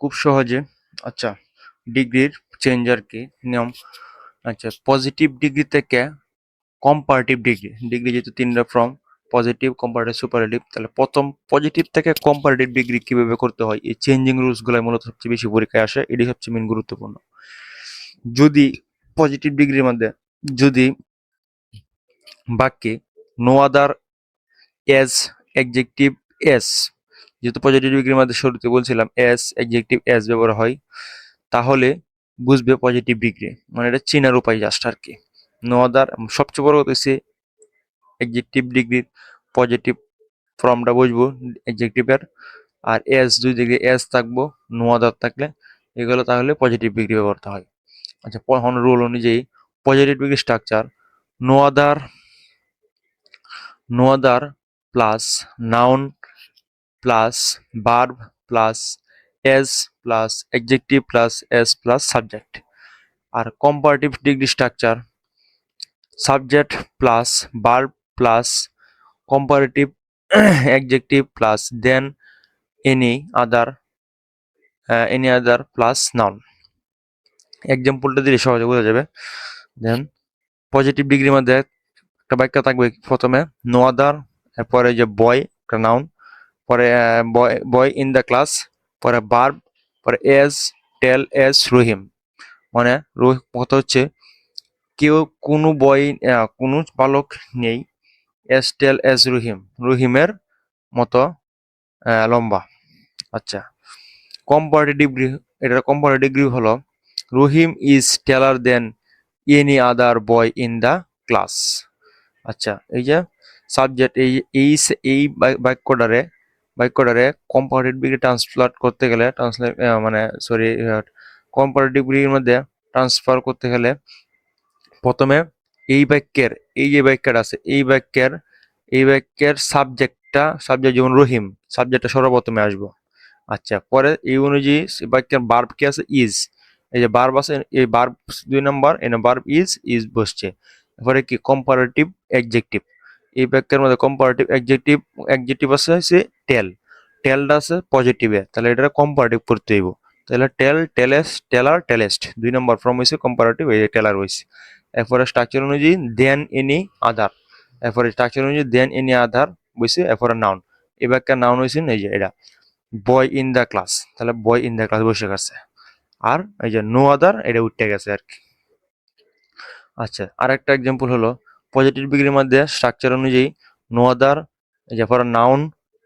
খুব সহজে। আচ্ছা, ডিগ্রির চেঞ্জার কি নিয়ম? আচ্ছা, পজিটিভ ডিগ্রি থেকে কম্পারেটিভ ডিগ্রি, ডিগ্রি যেহেতু তিনটা ফর্ম, পজিটিভ, কম্পারেটিভ, সুপারলেটিভ, তাহলে প্রথম পজিটিভ থেকে কম্পারেটিভ ডিগ্রি কিভাবে করতে হয়, এই চেঞ্জিং রুলস গুলো মূলত সবচেয়ে বেশি পরীক্ষায় আসে, এটি সবচেয়ে মেন গুরুত্বপূর্ণ। যদি পজিটিভ ডিগ্রির মধ্যে যদি বাক্যে no other as adjective as, যেহেতু পজিটিভ ডিগ্রির মধ্যে শুরুতে বলছিলাম এস অ্যাডজেক্টিভ এস ব্যবহার হয়, তাহলে বুঝবে পজিটিভ ডিগ্রি, মানে এটা চেনার উপায় জাস্ট আর কি। নো আদার, সবচেয়ে বড় কথা হচ্ছে অ্যাডজেক্টিভ ডিগ্রির পজিটিভ ফর্মটা বুঝবো অ্যাডজেক্টিভের, আর এস দুই দিকে এস থাকবো, নো আদার থাকলে এগুলো তাহলে পজিটিভ ডিগ্রি ব্যবহৃত হয়। আচ্ছা, এখন রুল অনুযায়ী positive degree structure no other, no other plus noun plus verb plus S plus adjective plus S plus subject. আর comparative degree structure subject plus verb plus comparative adjective plus than any other, any other plus noun. এক্সাম্পলটা দিলে সহজে বোঝা যাবে। দেন positive ডিগ্রির মধ্যে একটা বাক্য থাকবে প্রথমে নো আদার, এরপরে যে বয় একটা নাউন, পরে বয় বয় ইন দ্য ক্লাস, পরে ভার্ব, পরে এজ টেল এজ রহিম, মানে কথা হচ্ছে কেউ কোনো বয়, কোনো বালক নেই, এজ টেল এজ রহিম, রহিমের মতো লম্বা। আচ্ছা, কম্পারেটিভ ডিগ্রি, এটার কম্পারেটিভ ডিগ্রি হলো Rahim is taller than any other boy in the class. আচ্ছা, এই যে সাবজেক্ট, এই এই বাক্যটারে কম্পারেটিভ ডিগ্রি ট্রান্সফার করতে গেলে, ট্রান্সলেট মানে সরি, কম্পারেটিভ ডিগ্রির মধ্যে ট্রান্সফার করতে গেলে প্রথমে এই বাক্যের, এই যে বাক্যটা আছে এই বাক্যের সাবজেক্ট যেমন রহিম, সাবজেক্টটা সর্বপ্রথমে আসবো। আচ্ছা, পরে এই অনুযায়ী বাক্যের ভার্ব কি আছে ইজ, এই যে ভার্ব আছে, এই ভার্ব 2 নম্বর, এনে ভার্ব ইজ বসছে। এরপরে কি কম্পারেটিভ অ্যাডজেক্টিভ, এই বাক্যের মধ্যে কম্পারেটিভ অ্যাডজেক্টিভ আছে হচ্ছে টেল, টেলটা আছে পজিটিভে, তাহলে এটা কম্পারেটিভ করতে হইব। তাহলে টেল টেলেস টেলার টেলেস্ট 2 নম্বর ফর্ম হয়েছে কম্পারেটিভ, এই যে টেলার হয়েছে। এরপরে স্ট্রাকচার অনুযায়ী দেন এনি আদার, এরপরে স্ট্রাকচার অনুযায়ী দেন এনি আদার বসে, এরপরে নাউন, এই বাক্যের নাউন হয়েছে এই যে এটা বয় ইন দ্য ক্লাস, তাহলে বয় ইন দ্য ক্লাস বসে গেছে। আর এই যে নো আদার এটা উঠে গেছে আর কি। আচ্ছা, আর একটা এক্সাম্পল হলো পজিটিভ ডিগ্রির মধ্যে স্ট্রাকচার অনুযায়ী নো আদার, এই যে পরে নাউন,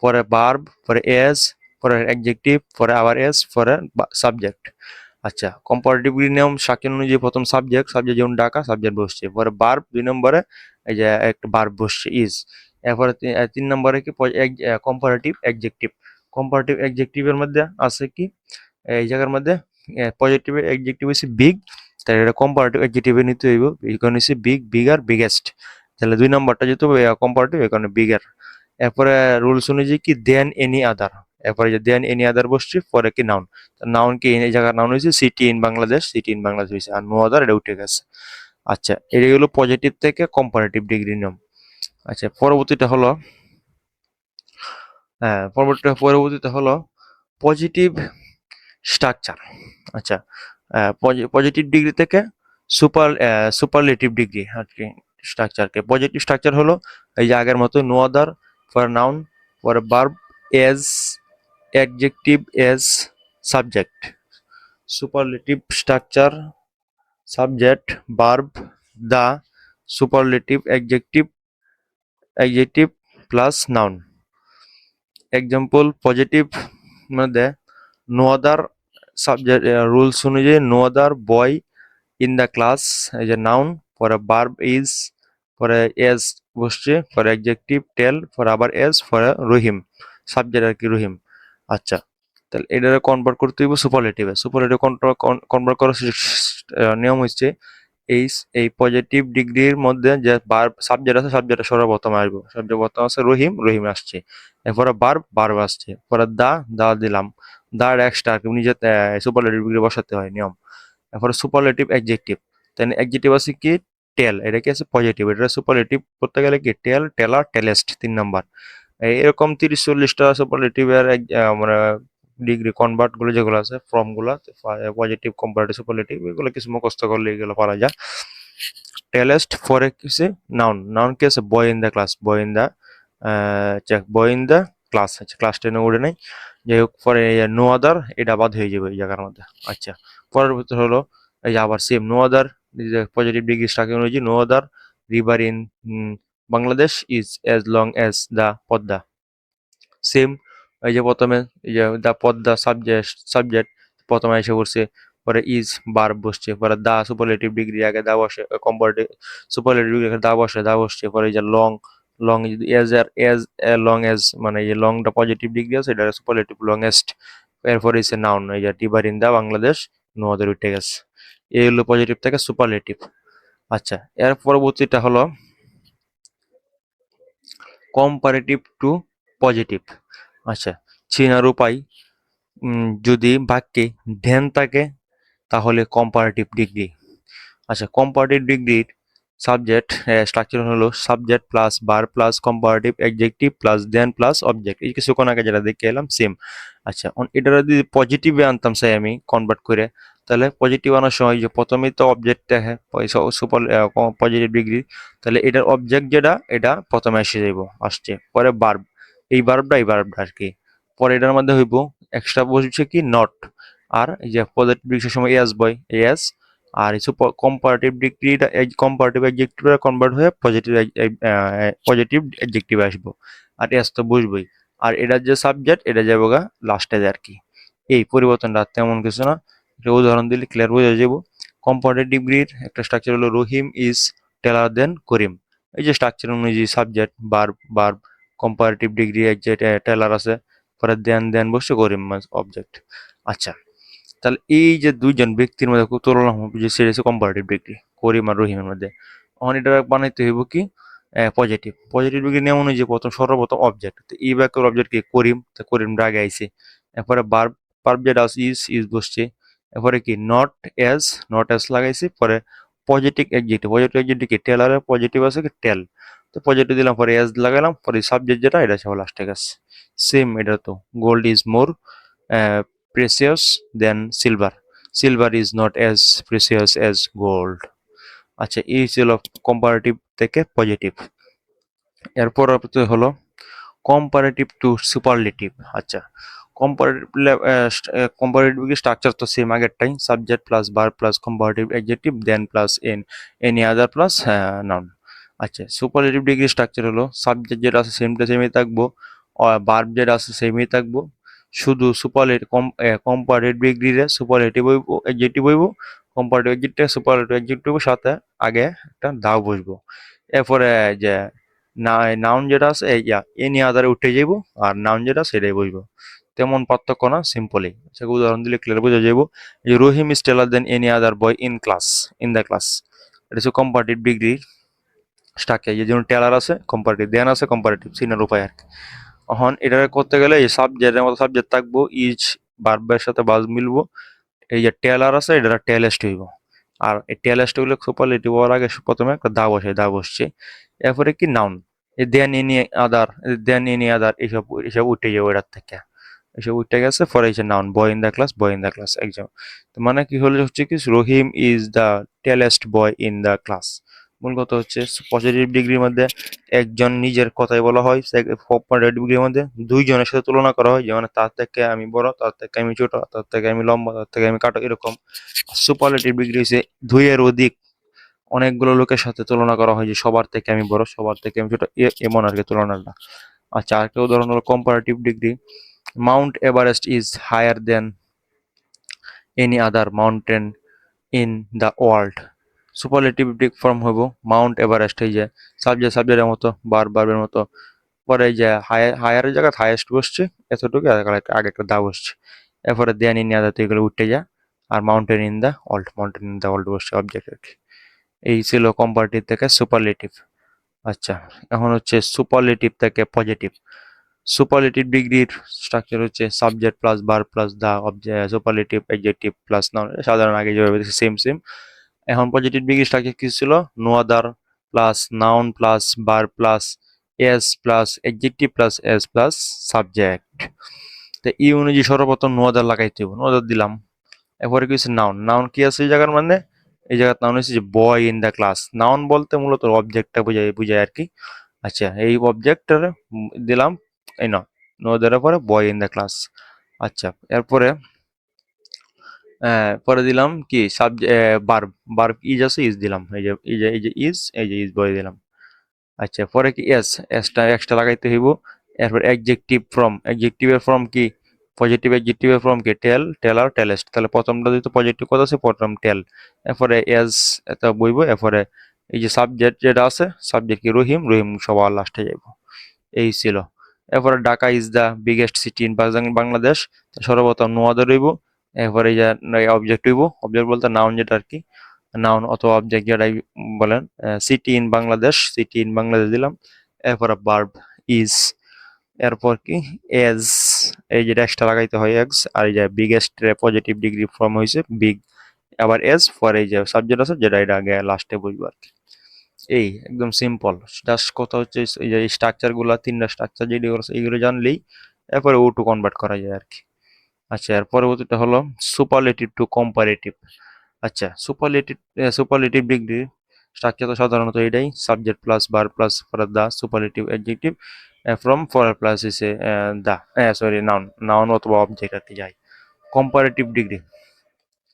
পরে ভার্ব, পরে এজ, পরে অ্যাডজেক্টিভ, পরে আবার এজ, পরে সাবজেক্ট। আচ্ছা, কম্পারেটিভ ডিগ্রি নিয়ম স্ট্রাকচার অনুযায়ী প্রথম সাবজেক্ট যেমন ডাকা, সাবজেক্ট বসছে, পরে ভার্ব 2 নম্বরে এই যে একটা ভার্ব বসছে ইজ, এরপরে 3 নম্বরে কি কম্পারেটিভ অ্যাডজেক্টিভ, কম্পারেটিভ অ্যাডজেক্টিভের মধ্যে আছে কি এই জায়গার মধ্যে পজিটিভ অ্যাডজেক্টিভ হচ্ছে বিগ, তাহলে এটা কম্পারেটিভ অ্যাডজেক্টিভে নিতে হইব, এখানে হচ্ছে বিগ, বিগার, বিগেস্ট, তাহলে 2 নম্বরটা যেহেতু কম্পারেটিভ এখানে বিগার। এরপরে রুলস অনুযায়ী কি দেন এনি আদার, এরপরে যে দেন এনি আদার বসছে, পরে কি নাউন, নাউন কি এই জায়গার নাউন হয়েছে city in Bangladesh, city in Bangladesh হয়েছে, আর নো আদার এটা উঠে গেছে। আচ্ছা, এটা হলো পজিটিভ থেকে কম্পারেটিভ ডিগ্রি নিয়ম। আচ্ছা, পরবর্তীটা হলো পরবর্তীতে হলো পজিটিভ স্ট্রাকচার। আচ্ছা, পজিটিভ ডিগ্রি থেকে সুপারলেটিভ ডিগ্রি আর কি স্ট্রাকচারকে। পজিটিভ স্ট্রাকচার হলো এই যে আগের মতো নো আদার, পরে নাউন, পরে verb es, adjective es, subject. Superlative structure subject verb the, superlative adjective plus noun. Example positive মধ্যে নো আদার, সাবজেক্ট রুলস অনুযায়ী no other boy in the class, এই যে নাউন, পরে ভার্ব ইজ, পরে age বসছে, পরে adjective টেল, পরে আবার এজ, পরে রহিম, সাবজেক্ট আর কি রহিম। আচ্ছা, তাহলে এটারে কনভার্ট করতে হইব সুপারলেটিভে। সুপারলেটিভ কনভার্ট করার নিয়ম হচ্ছে এই এই পজিটিভ ডিগ্রির মধ্যে যে ভার্ব সাবজেক্ট আছে, সাবজেক্টটা সর্বপ্রথম আসবো, সাবজেক্ট প্রথম আছে রহিম, রহিম আসছে, এরপরে ভার্ব আসছে, পরে দা দিলাম, দার এক্সট্রা নিজে সুপারলেটিভ ডিগ্রি বসাতে হয় নিয়ম। এরপরে সুপারলেটিভ অ্যাডজেক্টিভ, তাই অ্যাডজেক্টিভ আছে কি টেল, এটা কি আছে পজিটিভ, এটা সুপারলেটিভ করতে গেলে কি টেল টেলার টেলেস্ট 3 নাম্বার। এরকম 30-40টা সুপারলেটিভের মানে ডিগ্রি কনভার্ট গুলো যেগুলো আছে ফর্ম গুলা পজিটিভ কম্পারেটিভ সুপারলেটিভ এগুলো কিছু মুখস্থ করলে এগুলো পারা যায়। টেলেস্ট ফরে কিছু নাউন কি আছে বয় in the class boy in the class আছে ক্লাস 10 উঠে নাই যাই হোক পরে নো আদার এটা বাদ হয়ে যাবে এই জায়গার মধ্যে। আচ্ছা পরবর্তী হলো এই যে আবার same no other positive degree structure অনুযায়ী no other river in Bangladesh is as long as the Padma. Same এই যে প্রথমে এই যে দা পদ্মা সাবজেক্ট প্রথমে এসে পড়ছে পরে ইজ ভার্ব বসছে পরে দা সুপারলেটিভ ডিগ্রি আগে দা বসে কম্পারেটিভ সুপারলেটিভ ডিগ্রি দা বসছে পরে এই যে লং লং এজ আর এজ লং এজ মানে এই যে লংটা পজিটিভ ডিগ্রি আছে এটা সুপারলেটিভ লংয়েস্ট। এরপরে হচ্ছে নাউন এই যে river in the Bangladesh no other উঠে গেছে এই হলো পজিটিভ থেকে সুপারলেটিভ। আচ্ছা এর পরবর্তীটা হলো কম্পারেটিভ টু পজিটিভ। আচ্ছা চেনার উপায় যদি বাক্যে ধ্যান থাকে তাহলে কম্পারেটিভ ডিগ্রি। আচ্ছা কম্পারেটিভ ডিগ্রির সাবজেক্ট স্ট্রাকচার হলো সাবজেক্ট প্লাস বার প্লাস কম্পারেটিভ অ্যাডজেক্টিভ প্লাস দেন প্লাস অবজেক্ট এই কিছুক্ষণ আগে যেটা দেখে এলাম সেম। আচ্ছা এটা যদি পজিটিভে আনতাম চাই আমি কনভার্ট করে তাহলে পজিটিভ আনার সময় যে প্রথমেই তো অবজেক্ট দেখে সুপার পজিটিভ ডিগ্রি তাহলে এটার অবজেক্ট যেটা এটা প্রথমে এসে যাইব আসছে পরে বার্ব এই বার্বটা আর কি পরে এটার মধ্যে হইব এক্সট্রা বসছে কি নট আর এই যে পজিটিভ ডিগ্রির সময় এস বয় এস আর কিছু কম্পারেটিভ ডিগ্রিটা কম্পারেটিভ অ্যাডজেক্টিভে কনভার্ট হয়ে পজিটিভ অ্যাডজেক্টিভ আসবো আর এস তো বুঝবই আর এটার যে সাবজেক্ট এটা যাবো গা লাস্টে আর কি এই পরিবর্তনটা তেমন কিছু না একটা উদাহরণ দিলে ক্লিয়ার বোঝা যাবো। কম্পারেটিভ ডিগ্রির একটা স্ট্রাকচার হলো রহিম ইজ টেলার দেন করিম এই যে স্ট্রাকচার অনুযায়ী সাবজেক্ট বার্ব কম্পারেটিভ ডিগ্রি যে টেলার আছে পরে দেন বসে করিম অবজেক্ট। আচ্ছা তাহলে এই যে দুইজন ব্যক্তির মধ্যে তুলনা যে সেটা হচ্ছে কম্পারেটিভ ডিগ্রি করিম আর রহিমের মধ্যে তখন এটা বানাইতে হইব কি পজিটিভ ডিগ্রি নিয়ম অনুযায়ী সর্বপ্রথম অবজেক্ট এই বাক্যের অবজেক্ট কি করিম তা করিম আগে আইছে এরপরে বার্ব যেটা আছে ইজ বসছে এরপরে কি নট এস লাগাইছি পরে পজিটিভ কি টেলারের পজিটিভ আছে কি টেল তো পজিটিভ দিলাম পরে এস লাগাইলাম পরে সাবজেক্ট যেটা এটা সব লাস্টে গেছে সেম এটা তো gold is more precious than silver. Silver is not as precious as gold. আচ্ছা এই ছিল কম্পারেটিভ থেকে পজিটিভ। এরপর হলো কম্পারেটিভ টু সুপারলেটিভ। আচ্ছা কম্পারেটিভ স্ট্রাকচার তো সেম আগেরটাই সাবজেক্ট প্লাস বার plus comparative adjective than plus any other plus noun. আচ্ছা সুপারলেটিভ ডিগ্রি স্ট্রাকচার হলো সাবজেক্ট যেটা আছে সেমই থাকবো ভার্ব যেটা আছে সেমই থাকবো শুধু কম্পারেটিভ ডিগ্রিরে সুপারলেটিভ হইব অ্যাডজেক্টিভ হইব কম্পারেটিভ অ্যাডজেক্টিভ সুপারলেটিভ অ্যাডজেক্টিভ সাথে আগে একটা দাও বসবো এরপরে যে নাউন যেটা আছে এনি আদারে উঠে যাইব আর নাউন যেটা সেটাই বসবো তেমন পার্থক্য না সিম্পলি সেটা উদাহরণ দিলে ক্লিয়ার বোঝা যাইব যে Rahim is taller than any other boy in the class এটা হচ্ছে কম্পারেটিভ ডিগ্রি স্ট্রাকচার যে জন্য টেলার আছে কম্পারেটিভ দেন আছে কম্পারেটিভ চিনার উপায় আর কি। এখন এটা করতে গেলে এই সাবজেক্টের মতো সাবজেক্ট থাকবো ইজ ভার্বের সাথে বাজ মিলবো এই যে টেলার আছে এটা টেলেস্ট হইব আর এই টেলেস্ট হইলে সুপারলেটিভ হওয়ার আগে প্রথমে একটা দা বসছে এরপরে কি নাউন দেন এনি আদার এইসব উঠে যাবো এটার থেকে এসব উঠে গেছে পরে এসে noun boy in the class exam তো মানে কি হলে হচ্ছে কি Rahim is the tallest boy in the class মূল কথা হচ্ছে পজিটিভ ডিগ্রির মধ্যে একজন নিজের কথাই বলা হয় কম্পারেটিভ ডিগ্রির মধ্যে দুইজনের সাথে তুলনা করা হয় যেমন তার থেকে আমি বড় তার থেকে আমি ছোট তার থেকে আমি লম্বা তার থেকে আমি কাটো এরকম। সুপারলেটিভ ডিগ্রি হচ্ছে দুইয়ের অধিক অনেকগুলো লোকের সাথে তুলনা করা হয় যে সবার থেকে আমি বড় সবার থেকে আমি ছোট এমন আর কি তুলনাটা। আচ্ছা আরেকটা উদাহরণ হলো comparative degree Mount Everest is higher than any other mountain in the world. Superlative form হইব মাউন্ট এভারেস্ট এই যে সাবজেক্টের মতো বারের মতো পরে এই যে হায়ারের জায়গায় হাইয়েস্ট বসছে এতটুকু আগে একটা দা বসছে এরপরে দেন ইন আদার তো এগুলো উঠে যায় আর মাউন্টেন ইন দ্য ওয়ার্ল্ড বসছে অবজেক্ট আর কি। এই ছিল কম্পারেটিভ থেকে সুপারলেটিভ। আচ্ছা এখন হচ্ছে সুপারলেটিভ থেকে পজিটিভ। সুপারলেটিভ ডিগ্রির স্ট্রাকচার হচ্ছে সাবজেক্ট প্লাস বার plus the object superlative adjective plus noun সাধারণ আগে যেভাবে সেম। এখন পজিটিভ ডিগ্রি স্ট্রাকচার কি ছিল no other plus noun plus বার plus S plus adjective plus S plus subject. তো ই অনুযায়ী সর্বপ্রথম নো আদার লাগাইতে হবে, নো আদার দিলাম। এরপরে কি হচ্ছে নাউন, নাউন কি আছে এই জায়গার মানে, এই জায়গার নাউন হচ্ছে যে বয় ইন দ্য ক্লাস। নাউন বলতে মূলত অবজেক্টটা বুঝায় বুঝায় আর কি। আচ্ছা এই অবজেক্টটার দিলাম এই নো দেওয়ার পরে বয় ইন দ্য ক্লাস। আচ্ছা এরপরে পরে দিলাম কি বার্ব, বার্ব ইজ আছে ইজ দিলাম, এই যে ইজ বয় দিলাম। আচ্ছা পরে কি এসটা এক্সট্রা লাগাইতে হইব। এরপর অ্যাডজেক্টিভ ফ্রম, অ্যাডজেক্টিভের ফ্রম কি পজিটিভ, অ্যাডজেক্টিভের ফ্রম কি টেল, টেল আর টেলেস্ট। তাহলে প্রথমটা যেহেতু পজিটিভ কথা আছে প্রথম টেল, এরপরে এস এটা বইব, এরপরে এই যে সাবজেক্ট যেটা আছে সাবজেক্ট কি রহিম, রহিম সবার লাস্টে যাইব। এই ছিল। এরপরে Dhaka is the biggest city in Bangladesh, সর্বপ্রথম নোয়াদে রইব। এরপরে এই যে অবজেক্ট হইব, অবজেক্ট বলতে নাউন যেটা আর কি, নাউন অথবা অবজেক্ট যেটাই বলেন। City in Bangladesh, city in Bangladesh দিলাম। এরপরে ভার্ব ইজ, এরপর কি এজ, এই যে ড্যাশটা লাগাইতে হয় এক্স, আর এই যে বিগেস্ট পজিটিভ ডিগ্রি ফর্ম হয়েছে বিগ, আবার এজ পরে এই যে সাবজেক্ট আছে যেটা এটা আগে লাস্টে বুঝবো আর কি। এই একদম সিম্পল। জাস্ট কথা হচ্ছে এই যে স্ট্রাকচার গুলা, তিনটা স্ট্রাকচার যেগুলো আছে এইগুলো জানলেই এরপরে ও টু কনভার্ট করা যায় আর কি। আচ্ছা এর পরবর্তীটা হলো সুপারলেটিভ টু কম্পারেটিভ। আচ্ছা সুপারলেটিভ ডিগ্রি স্ট্রাকচার তো সাধারণত এটাই, subject plus verb plus for the superlative adjective from for plus এসে দা, সরি নাউন, নাউন অথবা অবজেক্ট আর কি যায়। Comparative degree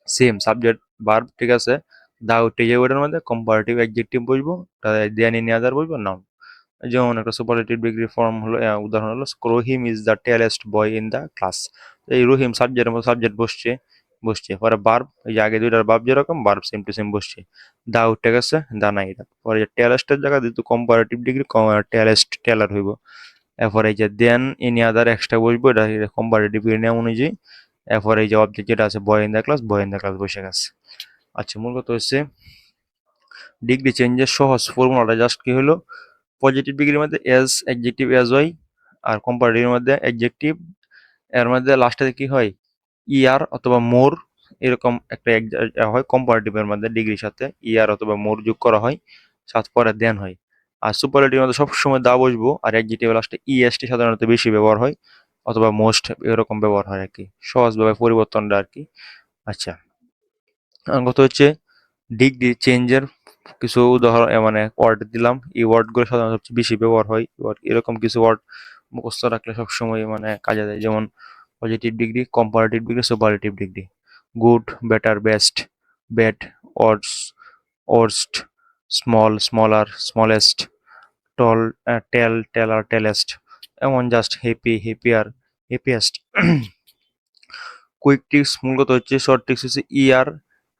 same subject verb ঠিক আছে, দা উঠে যাবে ওটার মধ্যে, কম্পারেটিভ অ্যাডজেক্টিভ বুঝবো, দেন ইন আদার বুঝবো নাউন। যেমন একটা সুপারলেটিভ ডিগ্রি ফর্ম হলো, উদাহরণ হলো Rahim is the tallest boy in the class. এই রহিম সাবজেক্টের মতো সাবজেক্ট বসছে, বসছে পরে বার্ব, এই যে আগে দুইটার বার্ব যেরকম বার্ব সেম টু সেম বসছে, দা উঠে গেছে দা নাই এটা, পরে যে টেলেস্টের জায়গা যেহেতু কম্পারেটিভ ডিগ্রি টেলেস্ট টেলার হইব। এরপরে এই যে দেন ইনি আদার এক্সট্রা বসবো, এটা কম্পারেটিভ নিয়ম অনুযায়ী। এরপরে এই যে অবজেক্ট যেটা আছে বয় in the class, boy in the class বসে গেছে। আচ্ছা মূল কথা হচ্ছে ডিগ্রি চেঞ্জের সহজ ফর্মুলাটা জাস্ট কি হলো, পজিটিভ ডিগ্রির মধ্যে এজ অ্যাডজেক্টিভ এজ হয়, আর কম্পারেটিভের মধ্যে অ্যাডজেক্টিভ, এর মধ্যে লাস্টে কি হয় ইয়ার অথবা মোর, এরকম একটা হয় কম্পারেটিভের মধ্যে ডিগ্রির সাথে ইয়ার অথবা মোর যোগ করা হয়, সাত পরে দেন হয়। আর সুপারলেটিভের মধ্যে সবসময় দা বসবো, আর অ্যাডজেক্টিভ লাস্টে ইএসটি সাধারণত বেশি ব্যবহার হয়, অথবা মোস্ট এরকম ব্যবহার হয় আর কি, সহজভাবে পরিবর্তনটা আর কি। আচ্ছা কথা হচ্ছে ডিগ্রি চেঞ্জের কিছু উদাহরণ, মানে ওয়ার্ড দিলাম, এই ওয়ার্ডগুলো সাধারণত সবচেয়ে বেশি ব্যবহার হয়। এরকম কিছু ওয়ার্ড মুখস্থ রাখলে সবসময় মানে কাজে দেয়। যেমন positive degree, comparative degree, superlative degree, good, better, best, bad, worse, worst, small, smaller, smallest, tall, tall, taller, tallest, এমন just happy, happier, happiest. Quick tricks মূলত হচ্ছে, শর্ট টিক্স হচ্ছে ইআর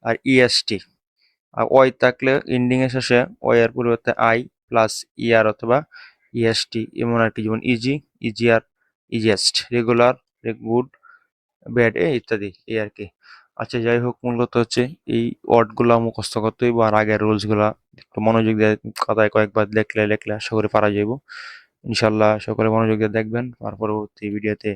আর ইএসটি। আর ওয়াই থাকলে এন্ডিং এর শেষে Y এর পরিবর্তে আই প্লাস ইআর অথবা ইএসটি, এমন আর কি, যেমন easy, easier, easiest, regular, good, bad ইত্যাদি এই আর কি। আচ্ছা যাই হোক মূলত হচ্ছে এই ওয়ার্ড গুলা মুখস্থ করতে হইব, আর আগের রুলস গুলা একটু মনোযোগ দিয়ে খাতায় কয়েকবার লেখলে আশা করি পারা যাইব। ইনশাল্লাহ সকলে মনোযোগ দিয়ে দেখবেন, আর পরবর্তী ভিডিওতে